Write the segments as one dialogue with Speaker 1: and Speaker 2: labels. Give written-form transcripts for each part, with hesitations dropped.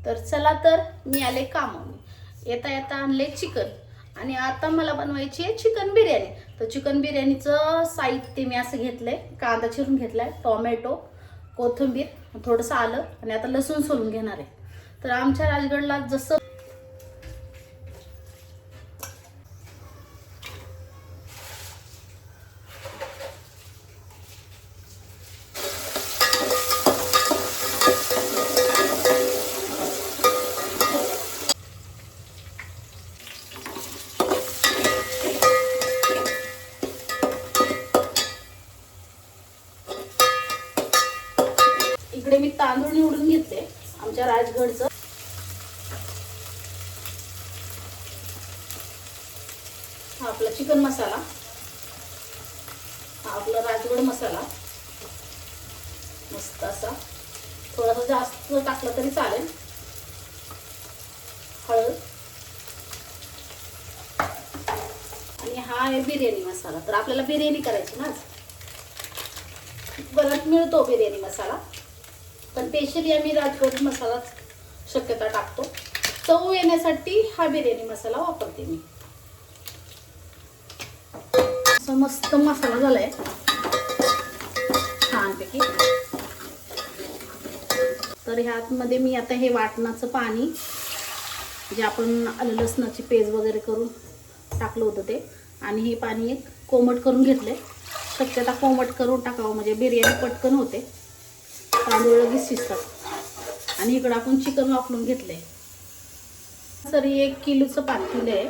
Speaker 1: तर चला तर मी आले कामावर. येता येता आणले चिकन आणि आता मला बनवायची आहे चिकन बिर्याणी. तर चिकन बिर्याणीचं साहित्य मी असं घेतलंय. कांदा चिरून घेतलाय, टोमॅटो, कोथिंबीर, थोडंसं आलं आणि आता लसूण सोलून घेणार आहे. तर आमच्या राजगडला जसं इकडे मी तांदूळ निवडून घेतले आमच्या राजगडचं. हा आपला चिकन मसाला, हा आपला राजगड मसाला, मस्त असा थोडासा जास्त टाकला तरी चालेल. हळद आणि हा आहे बिर्याणी मसाला. तर आपल्याला बिर्याणी करायची ना, बराच मिळतो बिर्याणी मसाला, पण स्पेशली आम्ही राजगड मसाला शक्यता टाकतो. चव येण्यासाठी हा बिर्याणी मसाला वापरते मी. असा मस्त मसाला झालाय छानपैकी. तर ह्यामध्ये मी आता हे वाटणाचं पाणी जे आपण आलं लसणाची पेस्ट वगैरे करून टाकलं होतं ते, आणि हे पाणी एक कोमट करून घेतले. शक्यता कोमट करून टाकावं म्हणजे बिर्याणी पटकन होते, तांदूळ लगेच शिजतात. आणि इकडं आपण चिकन वापरून घेतलंय. तरी 1 किलोचं पाणी दिलंय.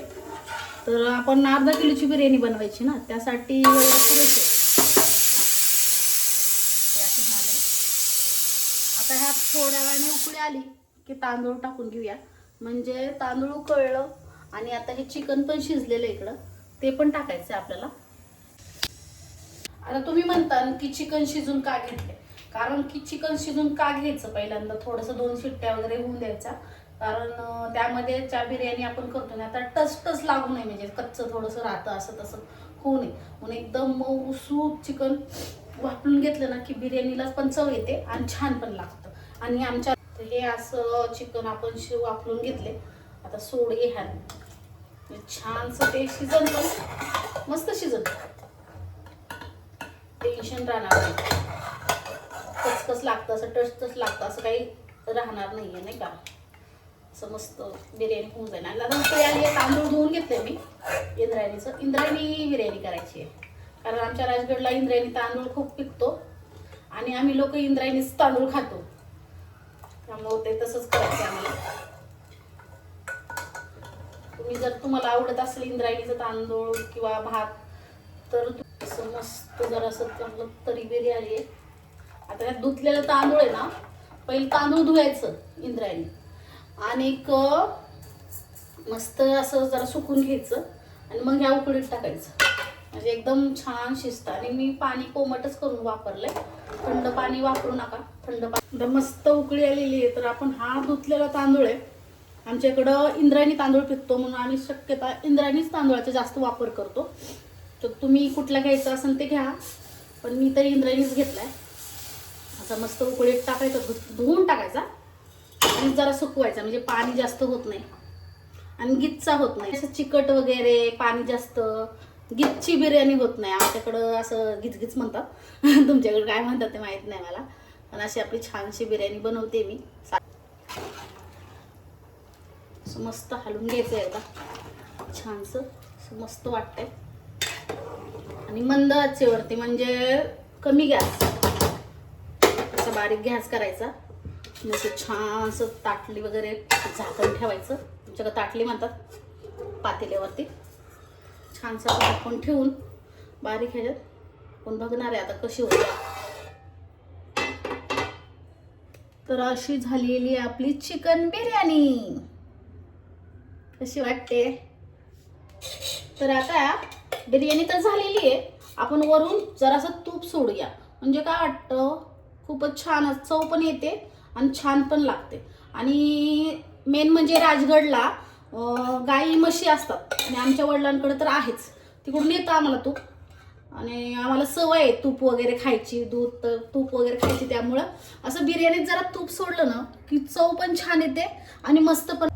Speaker 1: तर आपण अर्धा किलोची बिर्याणी बनवायची ना, त्यासाठी पुरेसे झाले. आता ह्यात थोड्या वेळाने उकळी आली की तांदूळ टाकून घेऊया, म्हणजे तांदूळ उकळलं आणि आता हे चिकन पण शिजलेलं इकडं, ते पण टाकायचं आपल्याला. आता तुम्ही म्हणता की चिकन शिजून का घेतले, कारण की चिकन शिजून का घ्यायचं, पहिल्यांदा थोडंसं 2 शिट्ट्या वगैरे होऊन द्यायचा. कारण त्यामध्ये ज्या बिर्याणी आपण करतो ना, आता टच लागू नये, म्हणजे कच्चं थोडंसं राहतं असं तसं होऊ नये म्हणून एकदम मऊसूत चिकन वापरून घेतलं ना की बिर्याणीला पण चव येते आणि छान पण लागतं. आणि आमच्या हे असं चिकन आपण वापरून घेतले. आता सोड घे ह्या छानसं ते शिजन, पण मस्त शिजन, टेन्शन राहणार नाही. कचकच लागतं असं टच लागतं असं काही राहणार नाहीये, नाही का. असं मस्त बिर्याणी होऊन जाईल. आणि आता आली आहे. तांदूळ धुवून घेतले मी इंद्रायणीचं. इंद्रायणी बिर्याणी करायची आहे, कारण आमच्या राजगडला इंद्रायणी तांदूळ खूप पिकतो आणि आम्ही लोक इंद्रायणीच तांदूळ खातो, त्यामुळे ते तसंच करायचं आम्हाला. तुम्हाला आवडत असेल इंद्रायणीचं तांदूळ किंवा भात, तर असं मस्त जरासं चांगलं तरी बिर्याणी आहे. आता यात धुतलेलं तांदूळ आहे ना, पहिले तांदूळ धुवायचं इंद्रायणी, आणि मस्त असं जरा सुकून घ्यायचं आणि मग ह्या उकडीत टाकायचं, म्हणजे एकदम छान शिजतं. आणि मी पाणी कोमटच करून वापरलंय, थंड पाणी वापरू नका. थंड पाणी मस्त उकळी आलेली आहे. तर आपण हा धुतलेला तांदूळ आहे, आमच्या इकडं इंद्रायणी तांदूळ पिकतो म्हणून आम्ही शक्यता इंद्रायणीच तांदूळाचा जास्त वापर करतो. तर तुम्ही कुठला घ्यायचा असेल ते घ्या, पण मी तरी इंद्रायणीच घेतलाय. असं मस्त उकळीत टाकायचं, धुवून टाकायचा आणि जरा सुकवायचा, म्हणजे पाणी जास्त होत नाही आणि गिच्चा होत नाही. असं चिकट वगैरे पाणी जास्त गिच्ची बिर्याणी होत नाही. आमच्याकडं असं गिचगिच म्हणतात, तुमच्याकडे काय म्हणतात ते माहित नाही मला, पण अशी आपली छानशी बिर्याणी बनवते मी. मस्त हलवून घ्यायचं एकदा छानसं, मस्त वाटतंय. आणि मंद आचेवरती, म्हणजे कमी गॅस, असा बारीक गॅस करायचा. असं छानसं ताटली वगैरे झाकण ठेवायचं, तुमच्याकडे ताटली म्हणतात, पातेल्यावरती छानसं झाकण ठेवून बारीक ह्याच्यात कोण बघणार आहे आता कशी होते. तर अशी झालेली आहे आपली चिकन बिर्याणी. कशी वाटते? तर आता बिर्याणी तर झालेली आहे, आपण वरून जरासं तूप सोडूया, म्हणजे काय वाटतं, खूपच छान चव पण येते आणि छान पण लागते. आणि मेन म्हणजे राजगडला गाई म्हशी असतात आणि आमच्या वडिलांकडे तर आहेच, तिकडून येतं आम्हाला तूप. आणि आम्हाला सवय आहे तूप वगैरे खायची, तूप वगैरे खायची, त्यामुळं असं बिर्याणीत जरा तूप सोडलं ना की चव पण छान येते आणि मस्त पण.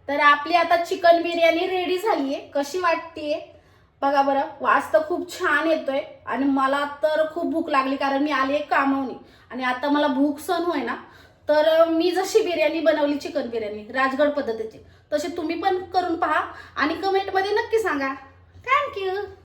Speaker 1: तर आपली आता चिकन बिर्याणी रेडी झालीये. कशी वाटतेय बघा बरं. वास तर खूप छान येतोय आणि मला तर खूप भूक लागली, कारण मी आले कामावनी आणि आता मला भूक सहन होय ना. तर मी जशी बिर्याणी बनवली चिकन बिर्याणी राजगड पद्धतीची, तशी तुम्ही पण करून पहा आणि कमेंटमध्ये नक्की सांगा. थँक्यू.